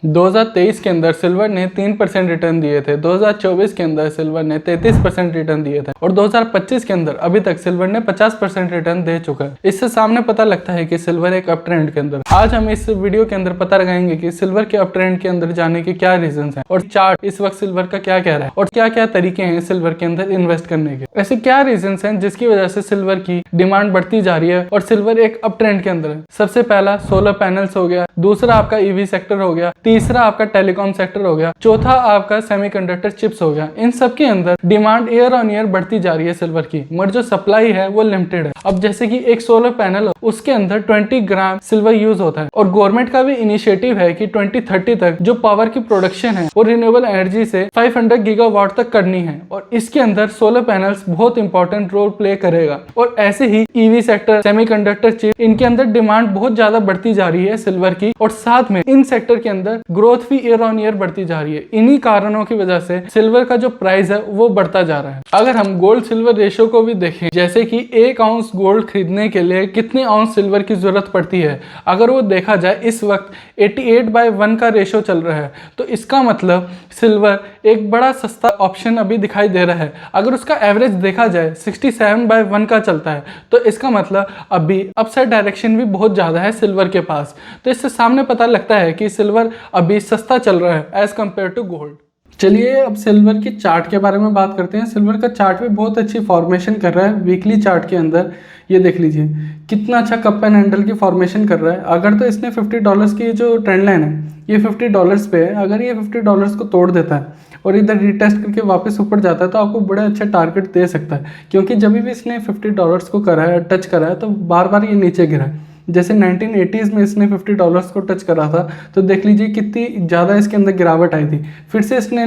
2023 के अंदर सिल्वर ने 3% रिटर्न दिए थे, 2024 के अंदर सिल्वर ने 33% रिटर्न दिए थे और 2025 के अंदर अभी तक सिल्वर ने 50% रिटर्न दे चुका है। इससे सामने पता लगता है कि सिल्वर एक अप ट्रेंड के अंदर। आज हम इस वीडियो के अंदर पता लगाएंगे कि सिल्वर के अप ट्रेंड के अंदर जाने के क्या रीजंस हैं और चार्ट इस वक्त सिल्वर का क्या कह रहा है और क्या क्या तरीके हैं सिल्वर के अंदर इन्वेस्ट करने के। ऐसे क्या रीजंस हैं जिसकी वजह से सिल्वर की डिमांड बढ़ती जा रही है और सिल्वर एक अप ट्रेंड के अंदर है। सबसे पहला सोलर पैनल्स हो गया, दूसरा आपका ईवी सेक्टर हो गया, तीसरा आपका टेलीकॉम सेक्टर हो गया, चौथा आपका सेमीकंडक्टर चिप्स हो गया। इन सब के अंदर डिमांड ईयर ऑन ईयर बढ़ती जा रही है सिल्वर की, मगर जो सप्लाई है वो लिमिटेड है। अब जैसे कि एक सोलर पैनल हो, उसके अंदर 20 ग्राम सिल्वर यूज होता है और गवर्नमेंट का भी इनिशिएटिव है कि 2030 तक जो पावर की प्रोडक्शन है वो रिन्यूएबल एनर्जी से 500 गीगावाट तक करनी है और इसके अंदर सोलर पैनल्स बहुत इंपॉर्टेंट रोल प्ले करेगा। और ऐसे ही ईवी सेक्टर, सेमीकंडक्टर चिप, इनके अंदर डिमांड बहुत ज्यादा बढ़ती जा रही है सिल्वर की और साथ में इन सेक्टर के अंदर ग्रोथ भी ईयर ऑन ईयर बढ़ती जा रही है। इन्हीं कारणों की वजह से सिल्वर का जो प्राइस है वो बढ़ता जा रहा है। अगर हम गोल्ड सिल्वर रेशियो को भी देखें, जैसे कि 1 आउंस गोल्ड खरीदने के लिए कितने आउंस सिल्वर की जरूरत पड़ती है, अगर वो देखा जाए इस वक्त 88/1 का रेशियो चल रहा है, तो इसका मतलब सिल्वर एक बड़ा सस्ता ऑप्शन अभी दिखाई दे रहा है। अगर उसका एवरेज देखा जाए 67/1 का चलता है, तो इसका मतलब अभी अपसाइड डायरेक्शन भी बहुत ज्यादा है सिल्वर के पास। तो इससे सामने पता लगता है कि सिल्वर अभी सस्ता चल रहा है एज कंपेयर टू गोल्ड। चलिए अब सिल्वर की चार्ट के बारे में बात करते हैं। सिल्वर का चार्ट भी बहुत अच्छी फॉर्मेशन कर रहा है वीकली चार्ट के अंदर। ये देख लीजिए कितना अच्छा कप एंड हैंडल की फॉर्मेशन कर रहा है। अगर तो इसने $50 की जो ट्रेंड लाइन है ये $50 पे है, अगर ये $50 को तोड़ देता है और इधर रिटेस्ट करके वापस ऊपर जाता है तो आपको बड़े अच्छे टारगेट दे सकता है, क्योंकि जब भी इसने $50 को करा है, टच करा है, तो बार बार ये नीचे गिरा है। जैसे 1980s में इसने $50 को टच करा था, तो देख लीजिए कितनी ज़्यादा इसके अंदर गिरावट आई थी। फिर से इसने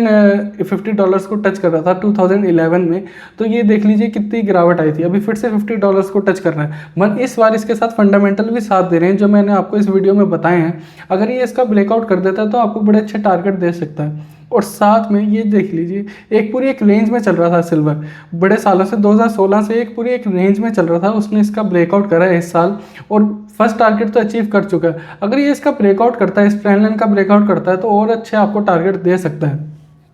$50 को टच करा था 2011 में, तो ये देख लीजिए कितनी गिरावट आई थी। अभी फिर से $50 को टच कर रहा है, मगर इस बार इसके साथ फंडामेंटल भी साथ दे रहे हैं जो मैंने आपको इस वीडियो में बताए हैं। अगर ये इसका ब्रेकआउट कर देता है तो आपको बड़े अच्छे टारगेट दे सकता है। और साथ में ये देख लीजिए एक पूरी एक रेंज में चल रहा था सिल्वर बड़े सालों से, 2016 से एक पूरी एक रेंज में चल रहा था। उसने इसका ब्रेकआउट करा है इस साल और फर्स्ट टारगेट तो अचीव कर चुका है। अगर ये इसका ब्रेकआउट करता है, इस ट्रेंड लाइन का ब्रेकआउट करता है, तो और अच्छे आपको टारगेट दे सकता है।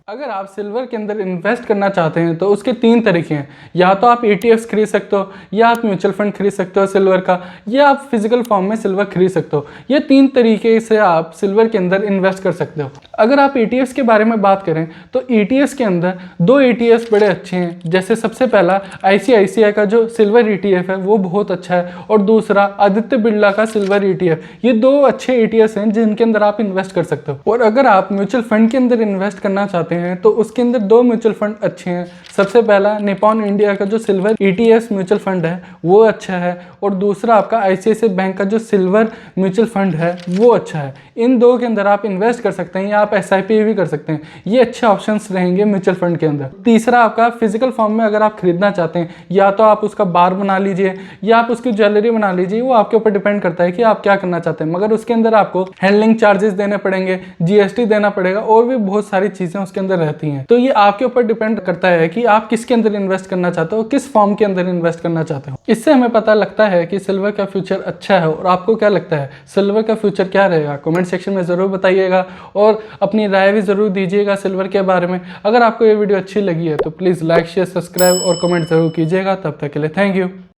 अगर आप सिल्वर के अंदर इन्वेस्ट करना चाहते हैं तो उसके 3 तरीके हैं। या तो आप ETFs खरीद सकते हो, या आप म्यूचुअल फंड खरीद सकते हो सिल्वर का, या आप फिजिकल फॉर्म में सिल्वर खरीद सकते हो। ये 3 तरीके से आप सिल्वर के अंदर इन्वेस्ट कर सकते हो। अगर आप ETFs के बारे में बात करें तो ETFs के अंदर 2 ETFs बड़े अच्छे हैं। जैसे सबसे पहला ICICI का जो सिल्वर ETF है वो बहुत अच्छा है और दूसरा आदित्य बिरला का सिल्वर ETF। ये 2 अच्छे ETFs हैं जिनके अंदर आप इन्वेस्ट कर सकते हो। और अगर आप म्यूचुअल फंड के अंदर इन्वेस्ट करना चाहते हैं तो उसके अंदर 2 म्यूचुअल फंड अच्छे हैं। सबसे पहला निपॉन इंडिया का जो सिल्वर ETF म्यूचुअल फंड है वो अच्छा है और दूसरा आपका ICICI बैंक का जो सिल्वर म्यूचुअल फंड है वो अच्छा है। इन 2 के अंदर आप इन्वेस्ट कर सकते हैं या आप SIP भी कर सकते हैं। ये अच्छे ऑप्शंस रहेंगे म्यूचुअल फंड के अंदर। तीसरा आपका फिजिकल फॉर्म में अगर आप खरीदना चाहते हैं, या तो आप उसका बार बना लीजिए या आप उसकी ज्वेलरी बना लीजिए, वो आपके ऊपर डिपेंड करता है कि आप क्या करना चाहते हैं। मगर उसके अंदर आपको हैंडलिंग चार्जेस देने पड़ेंगे, GST देना पड़ेगा और भी बहुत सारी चीजें उसके अंदर रहती हैं। तो ये आपके ऊपर डिपेंड करता है कि आप किसके अंदर इन्वेस्ट करना चाहते हो, किस फॉर्म के अंदर इन्वेस्ट करना चाहते हो। इससे हमें पता लगता है कि सिल्वर का फ्यूचर अच्छा है। और आपको क्या लगता है सिल्वर का फ्यूचर क्या रहेगा? कमेंट सेक्शन में जरूर बताइएगा और अपनी राय भी जरूर दीजिएगा सिल्वर के बारे में। अगर आपको ये वीडियो अच्छी लगी है तो प्लीज लाइक, शेयर, सब्सक्राइब और कमेंट जरूर कीजिएगा। तब तक के लिए थैंक यू।